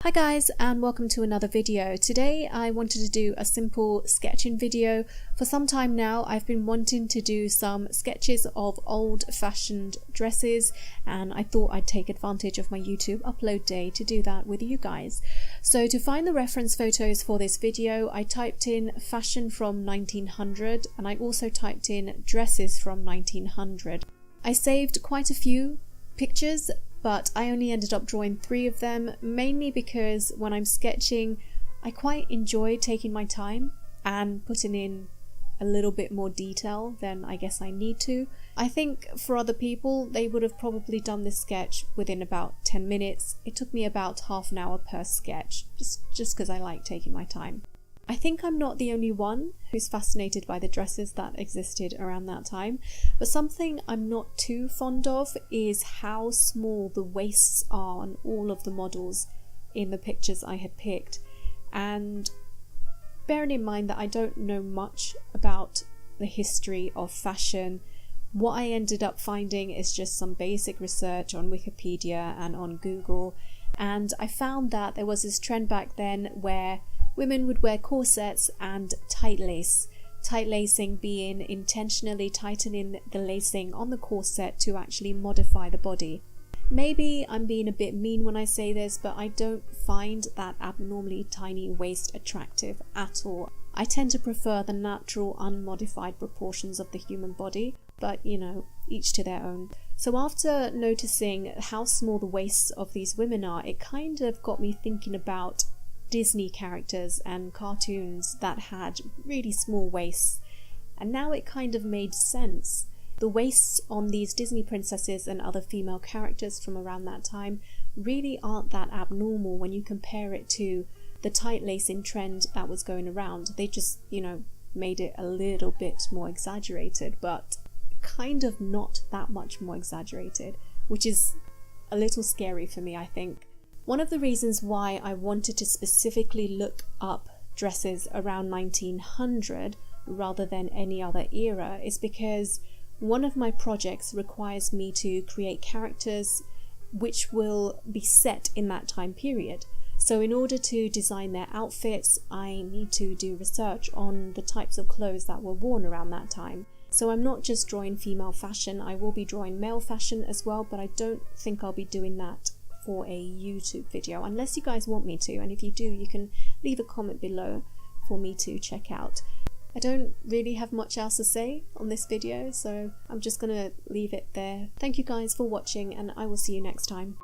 Hi guys, and welcome to another video. Today I wanted to do a simple sketching video. For some time now I've been wanting to do some sketches of old-fashioned dresses, and I thought I'd take advantage of my YouTube upload day to do that with you guys. So to find the reference photos for this video, I typed in fashion from 1900 and I also typed in dresses from 1900. I saved quite a few pictures, but I only ended up drawing 3 of them, mainly because when I'm sketching I quite enjoy taking my time and putting in a little bit more detail than I guess I need to. I think for other people they would have probably done this sketch within about 10 minutes. It took me about half an hour per sketch, just because I like taking my time. I think I'm not the only one who's fascinated by the dresses that existed around that time, but something I'm not too fond of is how small the waists are on all of the models in the pictures I had picked. And bearing in mind that I don't know much about the history of fashion, what I ended up finding is just some basic research on Wikipedia and on Google, and I found that there was this trend back then where women would wear corsets and tight lace. Tight lacing being intentionally tightening the lacing on the corset to actually modify the body. Maybe I'm being a bit mean when I say this, but I don't find that abnormally tiny waist attractive at all. I tend to prefer the natural, unmodified proportions of the human body, but you know, each to their own. So after noticing how small the waists of these women are, it kind of got me thinking about Disney characters and cartoons that had really small waists, and now it kind of made sense. The waists on these Disney princesses and other female characters from around that time really aren't that abnormal when you compare it to the tight lacing trend that was going around. They just, you know, made it a little bit more exaggerated, but kind of not that much more exaggerated, which is a little scary for me, I think. One of the reasons why I wanted to specifically look up dresses around 1900 rather than any other era is because one of my projects requires me to create characters which will be set in that time period. So in order to design their outfits, I need to do research on the types of clothes that were worn around that time. So I'm not just drawing female fashion, I will be drawing male fashion as well, but I don't think I'll be doing that for a YouTube video, unless you guys want me to, and if you do, you can leave a comment below for me to check out. I don't really have much else to say on this video, so I'm just gonna leave it there. Thank you guys for watching, and I will see you next time.